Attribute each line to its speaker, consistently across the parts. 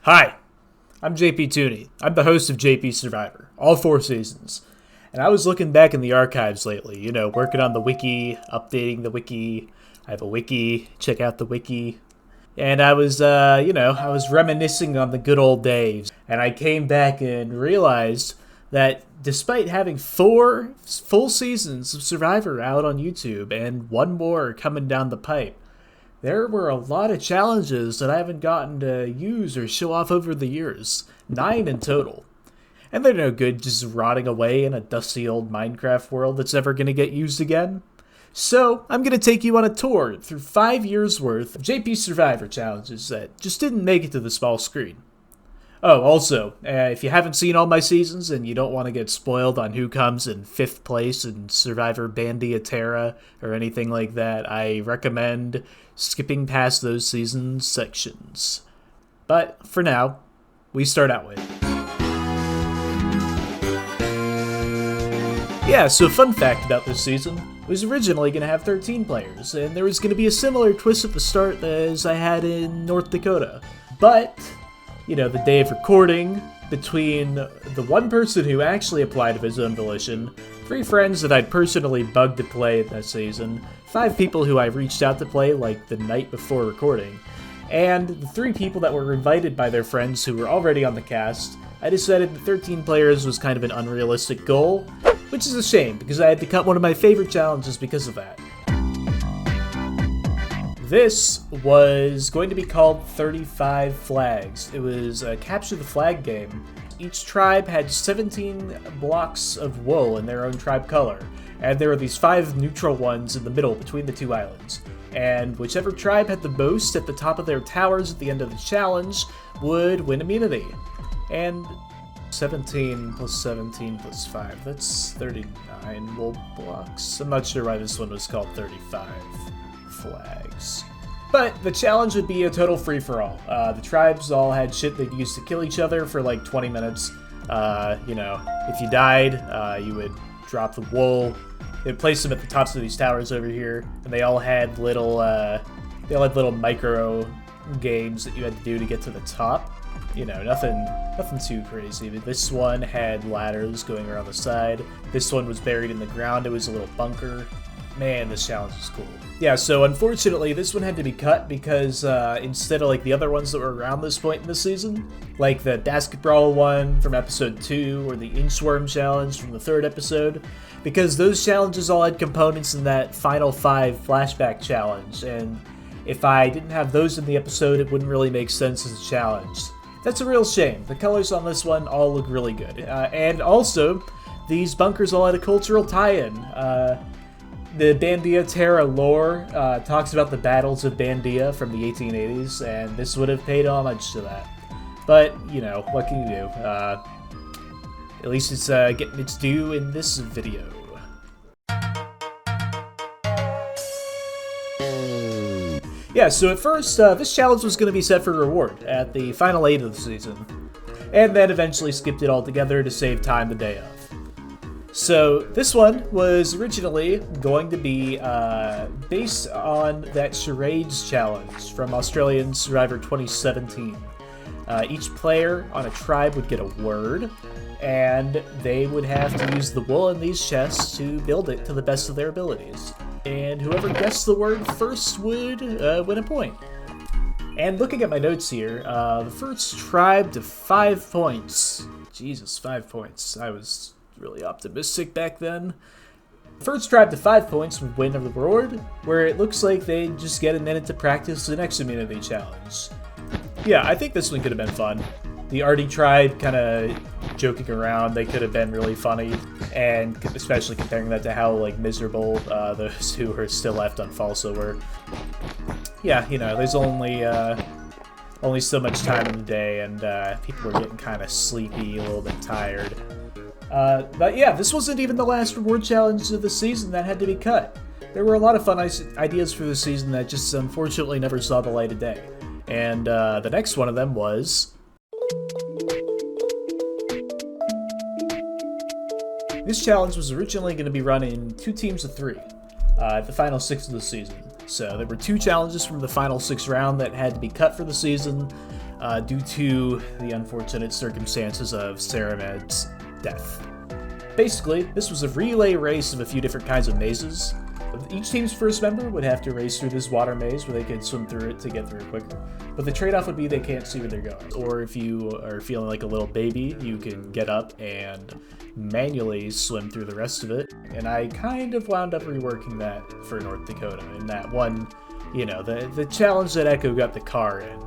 Speaker 1: Hi, I'm JP Tooney. I'm the host of JP Survivor, all 4 seasons. And I was looking back in the archives lately, working on the wiki, updating the wiki. I have a wiki, check out the wiki. And I was reminiscing on the good old days. And I came back and realized that despite having 4 full seasons of Survivor out on YouTube and 1 more coming down the pipe, there were a lot of challenges that I haven't gotten to use or show off over the years. 9 in total. And they're no good just rotting away in a dusty old Minecraft world that's never going to get used again. So, I'm going to take you on a tour through 5 years worth of JP Survivor challenges that just didn't make it to the small screen. Oh, also, if you haven't seen all my seasons and you don't want to get spoiled on who comes in 5th place in Survivor Bandia Tera or anything like that, I recommend skipping past those seasons sections. But for now, we start out with... Yeah, so fun fact about this season, it was originally going to have 13 players, and there was going to be a similar twist at the start as I had in North Dakota. But... the day of recording, between the one person who actually applied of his own volition, 3 friends that I'd personally bugged to play that season, 5 people who I reached out to play like the night before recording, and the 3 people that were invited by their friends who were already on the cast, I decided that 13 players was kind of an unrealistic goal, which is a shame because I had to cut one of my favorite challenges because of that. This was going to be called 35 Flags. It was a capture the flag game. Each tribe had 17 blocks of wool in their own tribe color, and there were these 5 neutral ones in the middle between the 2 islands. And whichever tribe had the most at the top of their towers at the end of the challenge would win immunity. And 17 plus 17 plus 5, that's 39 wool blocks. I'm not sure why this one was called 35 Flags. But the challenge would be a total free-for-all. The tribes all had shit they'd use to kill each other for like 20 minutes. If you died, you would drop the wool. They'd place them at the tops of these towers over here, and they all had little micro games that you had to do to get to the top. Nothing too crazy. But this one had ladders going around the side. This one was buried in the ground. It was a little bunker. Man, this challenge is cool. Yeah, so unfortunately, this one had to be cut because instead of like the other ones that were around this point in the season, like the basketball one from episode 2 or the inchworm challenge from the 3rd episode, because those challenges all had components in that final 5 flashback challenge, and if I didn't have those in the episode, it wouldn't really make sense as a challenge. That's a real shame. The colors on this one all look really good. And also, these bunkers all had a cultural tie-in. The Bandia Tera lore talks about the battles of Bandia from the 1880s, and this would have paid homage to that. But, what can you do? At least it's getting its due in this video. Yeah, so at first, this challenge was going to be set for reward at the final 8 of the season, and then eventually skipped it altogether to save time the day of. So this one was originally going to be based on that charades challenge from Australian Survivor 2017. Each player on a tribe would get a word, and they would have to use the wool in these chests to build it to the best of their abilities. And whoever guessed the word first would win a point. And looking at my notes here, the first tribe to 5 points. Jesus, 5 points. I was really optimistic back then. First tribe to 5 points would win a reward, where it looks like they'd just get a minute to practice the next immunity challenge. Yeah, I think this one could have been fun. The Artie tribe kind of joking around, they could have been really funny, and especially comparing that to how miserable those who are still left on Falsa were. Yeah, there's only so much time in the day, and people were getting kind of sleepy, a little bit tired. But yeah, this wasn't even the last reward challenge of the season that had to be cut. There were a lot of fun ideas for the season that just unfortunately never saw the light of day. And the next one of them was... This challenge was originally going to be run in 2 teams of 3 at the final 6 of the season. So there were 2 challenges from the final 6 round that had to be cut for the season. due to the unfortunate circumstances of Saramed's death. Basically, this was a relay race of a few different kinds of mazes. Each team's first member would have to race through this water maze where they could swim through it to get through it quicker. But the trade-off would be they can't see where they're going. Or if you are feeling like a little baby, you can get up and manually swim through the rest of it. And I kind of wound up reworking that for North Dakota in that one, the challenge that Echo got the car in.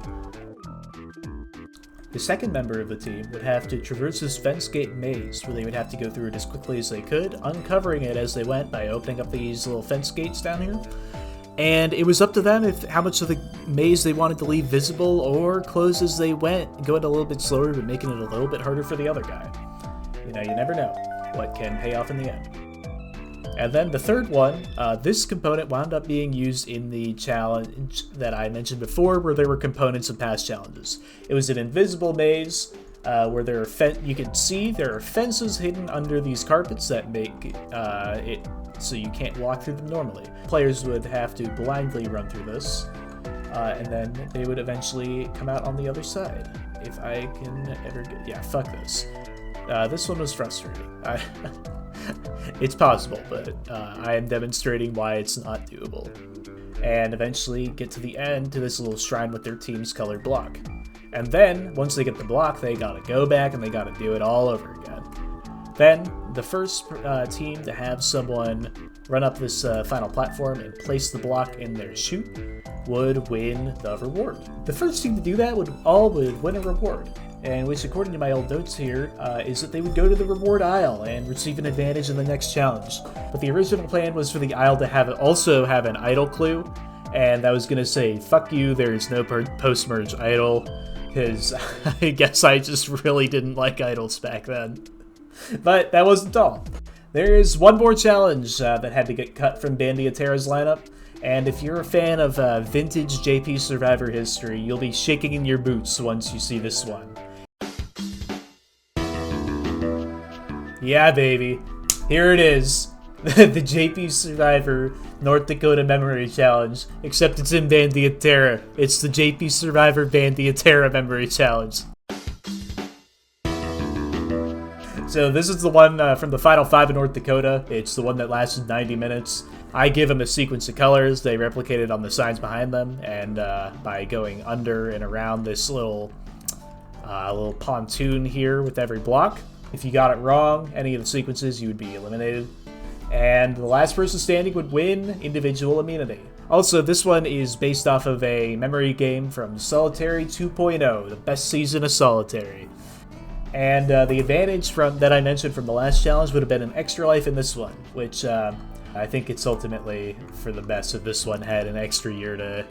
Speaker 1: The second member of the team would have to traverse this fence gate maze where they would have to go through it as quickly as they could, uncovering it as they went by opening up these little fence gates down here. And it was up to them how much of the maze they wanted to leave visible or close as they went, going a little bit slower but making it a little bit harder for the other guy. You never know what can pay off in the end. And then the third one, this component wound up being used in the challenge that I mentioned before, where there were components of past challenges. It was an invisible maze where you can see there are fences hidden under these carpets that make it so you can't walk through them normally. Players would have to blindly run through this, and then they would eventually come out on the other side. If I can ever get... Yeah, fuck this. This one was frustrating. It's possible, but I am demonstrating why it's not doable. And eventually get to the end to this little shrine with their team's colored block. And then, once they get the block, they gotta go back and they gotta do it all over again. Then, the first team to have someone run up this final platform and place the block in their chute would win the reward. The first team to do that would win a reward. And which, according to my old notes here, is that they would go to the reward aisle and receive an advantage in the next challenge. But the original plan was for the aisle to also have an idle clue, and that was going to say, fuck you, there's no post-merge idle, because I guess I just really didn't like idols back then. But that wasn't all. There is one more challenge that had to get cut from Bandia Tera's lineup, and if you're a fan of vintage JP Survivor history, you'll be shaking in your boots once you see this one. Yeah, baby. Here it is. The JP Survivor North Dakota Memory Challenge. Except it's in Bandia Tera. It's the JP Survivor Bandia Tera Memory Challenge. So this is the one from the Final 5 in North Dakota. It's the one that lasted 90 minutes. I give them a sequence of colors. They replicate it on the signs behind them. And by going under and around this little pontoon here with every block. If you got it wrong, any of the sequences, you would be eliminated. And the last person standing would win individual immunity. Also, this one is based off of a memory game from Solitary 2.0, the best season of Solitary. And the advantage that I mentioned from the last challenge would have been an extra life in this one, which I think it's ultimately for the best if this one had an extra year to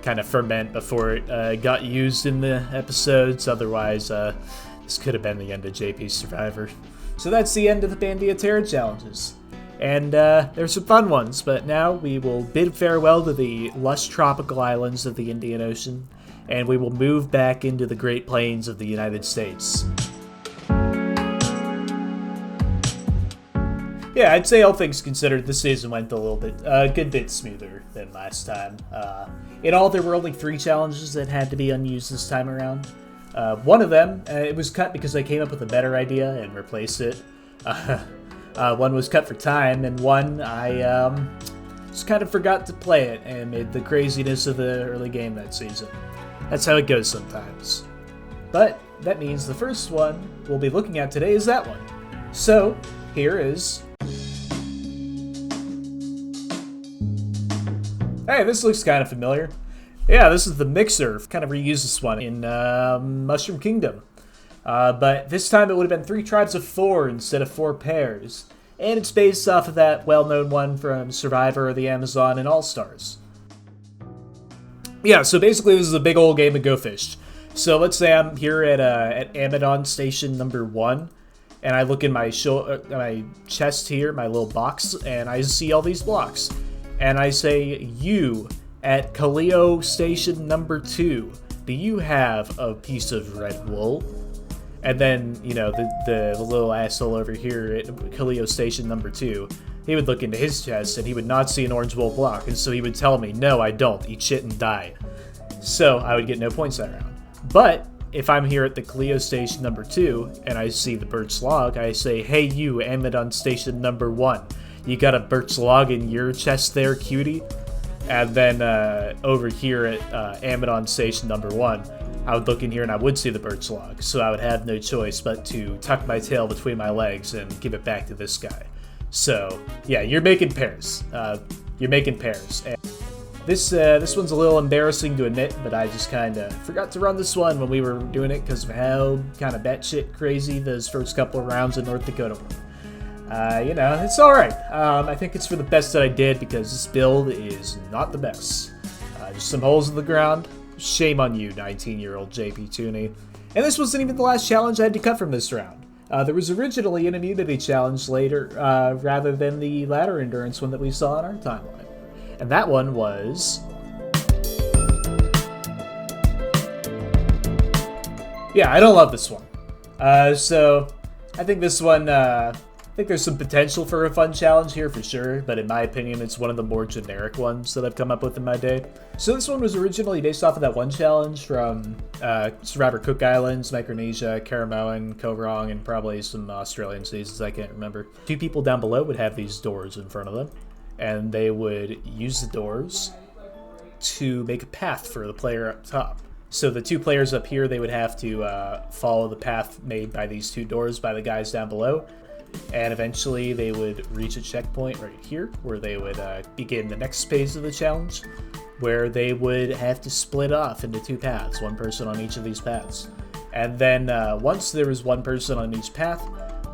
Speaker 1: kind of ferment before it got used in the episodes. Otherwise, this could have been the end of JP Survivor. So that's the end of the Bandia Tera challenges. And there's some fun ones, but now we will bid farewell to the lush tropical islands of the Indian Ocean, and we will move back into the Great Plains of the United States. Yeah, I'd say all things considered, this season went a good bit smoother than last time. In all, there were only 3 challenges that had to be unused this time around. One of them, it was cut because I came up with a better idea and replaced it. One was cut for time, and one I just kind of forgot to play it and made the craziness of the early game that season. That's how it goes sometimes. But that means the first one we'll be looking at today is that one. So, here is... Hey, this looks kind of familiar. Yeah, this is the Mixer. Kind of reused this one in Mushroom Kingdom. But this time it would have been 3 tribes of 4 instead of 4 pairs. And it's based off of that well-known one from Survivor, the Amazon, and All-Stars. Yeah, so basically this is a big old game of Go Fish. So let's say I'm here at Amazon Station number 1. And I look in my chest here, my little box, and I see all these blocks. And I say, you... At Kaleo Station number 2, do you have a piece of red wool? And then, the little asshole over here at Kaleo Station number 2, he would look into his chest and he would not see an orange wool block. And so he would tell me, no, I don't. Eat shit and die. So I would get no points that round. But if I'm here at the Clio station number 2 and I see the birch log, I say, "Hey you, Amidon station number 1, you got a birch log in your chest there, cutie?" And then over here at Amidon station number 1, I would look in here and I would see the birch log, so I would have no choice but to tuck my tail between my legs and give it back to this guy. So yeah, you're making pairs. You're making pairs. And this one's a little embarrassing to admit, but I just kind of forgot to run this one when we were doing it because of how kind of batshit crazy those first couple of rounds in North Dakota were. You know, it's alright. I think it's for the best that I did because this build is not the best. Just some holes in the ground. Shame on you, 19-year-old JP Tooney. And this wasn't even the last challenge I had to cut from this round. There was originally an immunity challenge later, rather than the ladder endurance one that we saw in our timeline. And that one was... yeah, I don't love this one. So, I think this one, I think there's some potential for a fun challenge here for sure, but in my opinion, it's one of the more generic ones that I've come up with in my day. So this one was originally based off of that one challenge from Survivor Cook Islands, Micronesia, Caramoan, Covrong, and probably some Australian seasons, I can't remember. 2 people down below would have these doors in front of them, and they would use the doors to make a path for the player up top. So the 2 players up here, they would have to follow the path made by these 2 doors by the guys down below, and eventually they would reach a checkpoint right here, where they would begin the next phase of the challenge, where they would have to split off into 2 paths, 1 person on each of these paths. And then once there was 1 person on each path,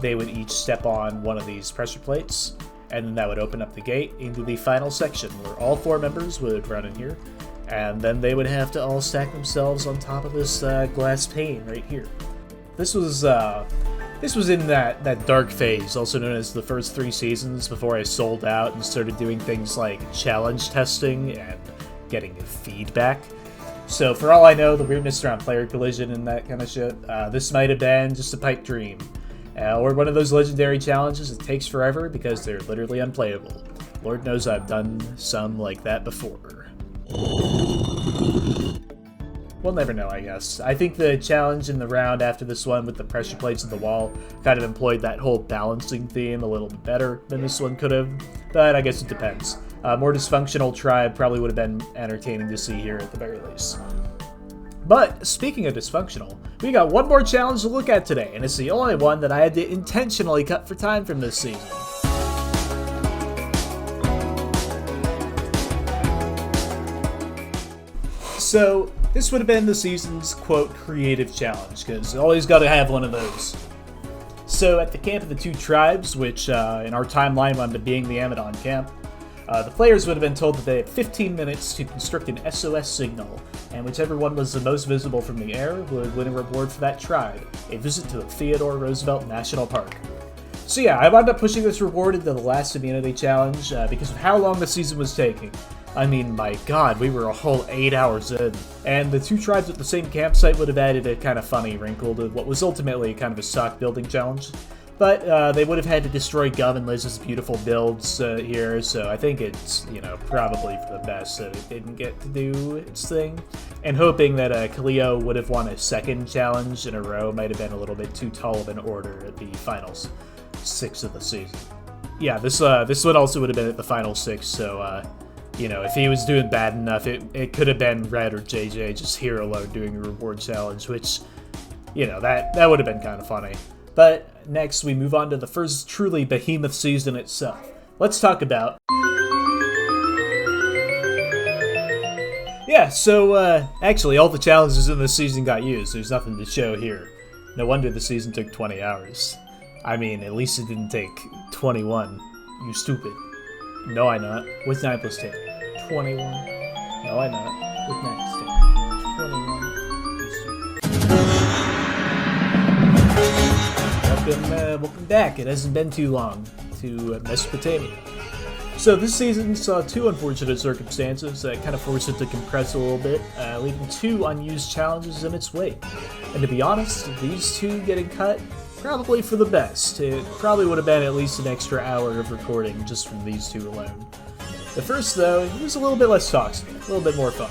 Speaker 1: they would each step on one of these pressure plates, and then that would open up the gate into the final section, where all 4 members would run in here, and then they would have to all stack themselves on top of this glass pane right here. This was in that dark phase, also known as the first 3 seasons, before I sold out and started doing things like challenge testing and getting feedback. So for all I know, the weirdness around player collision and that kind of shit, this might have been just a pipe dream. Or one of those legendary challenges that takes forever because they're literally unplayable. Lord knows I've done some like that before. We'll never know, I guess. I think the challenge in the round after this one with the pressure plates in the wall kind of employed that whole balancing theme a little bit better than this one could have, but I guess it depends. More dysfunctional tribe probably would have been entertaining to see here at the very least. But speaking of dysfunctional, we got one more challenge to look at today, and it's the only one that I had to intentionally cut for time from this season. So, this would have been the season's, quote, creative challenge, because always gotta have one of those. So, at the camp of the 2 tribes, which in our timeline wound up being the Amidon camp, the players would have been told that they had 15 minutes to construct an SOS signal, and whichever one was the most visible from the air would win a reward for that tribe, a visit to the Theodore Roosevelt National Park. So yeah, I wound up pushing this reward into the last immunity challenge because of how long the season was taking. I mean, my god, we were a whole 8 hours in. And the 2 tribes at the same campsite would have added a kind of funny wrinkle to what was ultimately kind of a stock building challenge. But they would have had to destroy Gov and Liz's beautiful builds here, so I think it's, you know, probably for the best that it didn't get to do its thing. And hoping that Cleo would have won a second challenge in a row might have been a little bit too tall of an order at the finals 6 of the season. Yeah, this one also would have been at the final 6, so, you know, if he was doing bad enough, it could have been Red or JJ just here alone doing a reward challenge, which, you know, that would have been kind of funny. But next, we move on to the first truly Behemoth season itself. Let's talk about... yeah, so, actually, all the challenges in this season got used. There's nothing to show here. No wonder the season took 20 hours. I mean, at least it didn't take 21. You stupid. No, I'm not. What's 9 plus 10? 21. No, I'm not. What's 9 plus 10? 21. You stupid. Welcome back. It hasn't been too long to Mesopotamia. So this season saw 2 unfortunate circumstances that kind of forced it to compress a little bit, leaving 2 unused challenges in its wake. And to be honest, these 2 getting cut, probably for the best. It probably would have been at least an extra hour of recording just from these 2 alone. The first, though, it was a little bit less toxic, a little bit more fun.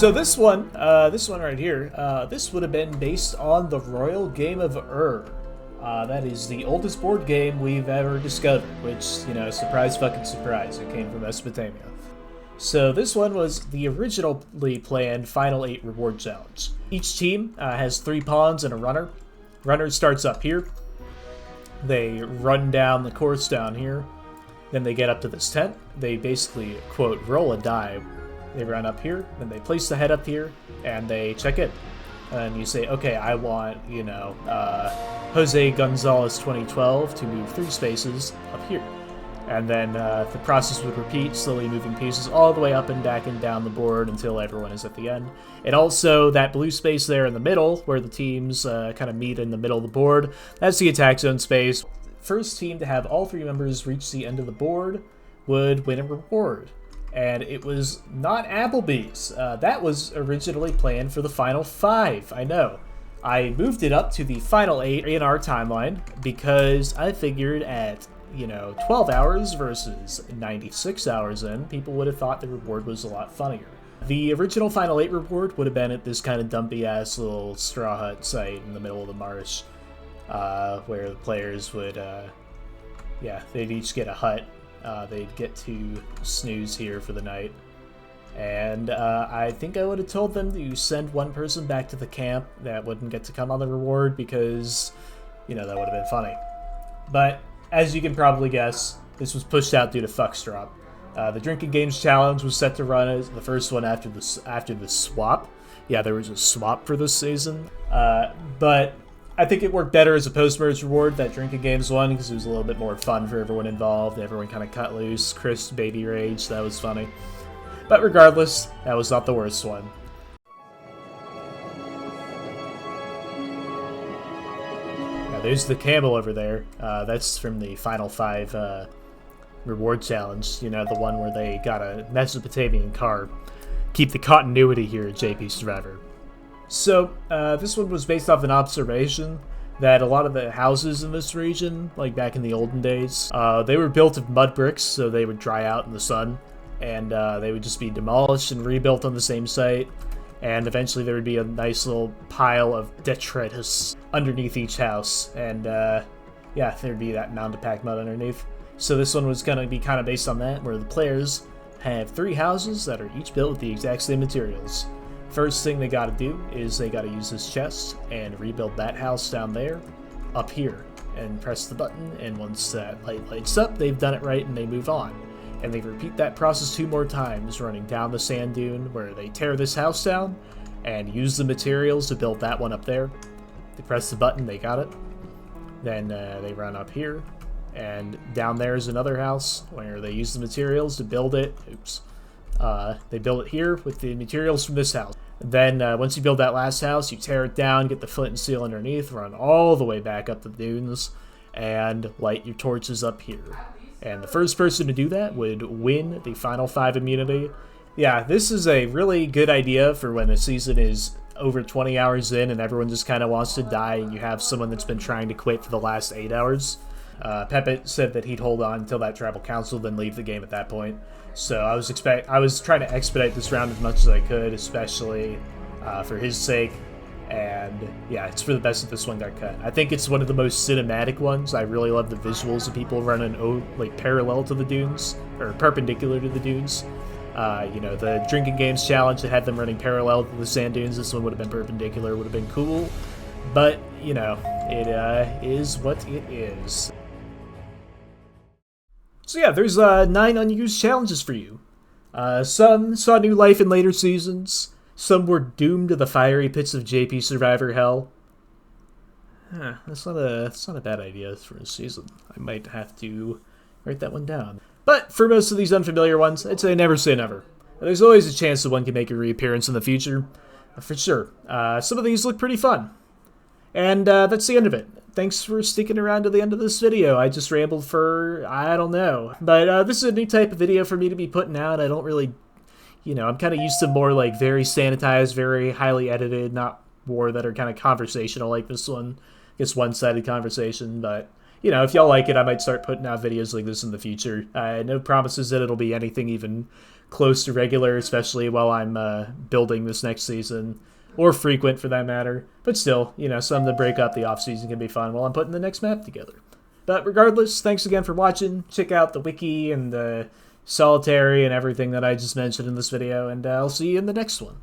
Speaker 1: So this one right here, this would have been based on the Royal Game of Ur. That is the oldest board game we've ever discovered, which, you know, surprise fucking surprise, it came from Mesopotamia. So this one was the originally planned Final 8 reward challenge. Each team has 3 pawns and a runner. Runner starts up here. They run down the course down here. Then they get up to this tent. They basically, quote, roll a die. They run up here, then they place the head up here, and they check in. And you say, okay, I want, you know, Jose Gonzalez 2012 to move 3 spaces up here. And then the process would repeat, slowly moving pieces all the way up and back and down the board until everyone is at the end. And also, that blue space there in the middle, where the teams kind of meet in the middle of the board, that's the attack zone space. First team to have all 3 members reach the end of the board would win a reward. And it was not Applebee's. That was originally planned for the final 5, I know. I moved it up to the final 8 in our timeline because I figured at, you know, 12 hours versus 96 hours in, people would have thought the reward was a lot funnier. The original final 8 reward would have been at this kind of dumpy-ass little straw hut site in the middle of the marsh, where the players would, they'd each get a hut. They'd get to snooze here for the night. And I think I would have told them to send one person back to the camp that wouldn't get to come on the reward because, you know, that would have been funny. But as you can probably guess, this was pushed out due to Fuckstrop. The Drinking Games Challenge was set to run as the first one after the swap. Yeah, there was a swap for this season. But I think it worked better as a post-merge reward, that Drinking Games one, because it was a little bit more fun for everyone involved. Everyone kind of cut loose. Chris baby rage, that was funny. But regardless, that was not the worst one. Now there's the camel over there. That's from the Final 5 reward challenge. You know, the one where they got a Mesopotamian car. Keep the continuity here at JP Survivor. So, this one was based off an observation that a lot of the houses in this region, like back in the olden days, they were built of mud bricks, so they would dry out in the sun, and they would just be demolished and rebuilt on the same site, and eventually there would be a nice little pile of detritus underneath each house, and there'd be that mound of packed mud underneath. So this one was going to be kind of based on that, where the players have 3 houses that are each built with the exact same materials. First thing they gotta do is they gotta use this chest and rebuild that house down there, up here, and press the button, and once that light lights up, they've done it right and they move on. And they repeat that process 2 more times, running down the sand dune where they tear this house down and use the materials to build that one up there. They press the button, they got it. Then they run up here, and down there is another house where they use the materials to build it. They build it here with the materials from this house. Then once you build that last house, you tear it down, get the flint and steel underneath, run all the way back up the dunes, and light your torches up here. And the first person to do that would win the Final 5 immunity. Yeah, this is a really good idea for when the season is over 20 hours in and everyone just kind of wants to die and you have someone that's been trying to quit for the last 8 hours. Pepe said that he'd hold on until that tribal council, then leave the game at that point. So I was trying to expedite this round as much as I could, especially for his sake. And yeah, it's for the best that this one got cut. I think it's one of the most cinematic ones. I really love the visuals of people running like parallel to the dunes, or perpendicular to the dunes. You know, the Drinking Games challenge that had them running parallel to the sand dunes, this one would have been perpendicular, would have been cool. But, you know, it is what it is. So yeah, there's 9 unused challenges for you. Some saw new life in later seasons. Some were doomed to the fiery pits of JP Survivor hell. That's not a bad idea for a season. I might have to write that one down. But for most of these unfamiliar ones, I'd say never say never. There's always a chance that one can make a reappearance in the future. For sure. Some of these look pretty fun. And that's the end of it. Thanks for sticking around to the end of this video. I just rambled for, I don't know. But this is a new type of video for me to be putting out. I don't really, you know, I'm kind of used to more like very sanitized, very highly edited, not more that are kind of conversational like this one. It's one-sided conversation, but you know, if y'all like it, I might start putting out videos like this in the future. No promises that it'll be anything even close to regular, especially while I'm building this next season, or frequent for that matter. But still, you know, some to break up the off-season can be fun while I'm putting the next map together. But regardless, thanks again for watching. Check out the wiki and the solitary and everything that I just mentioned in this video, and I'll see you in the next one.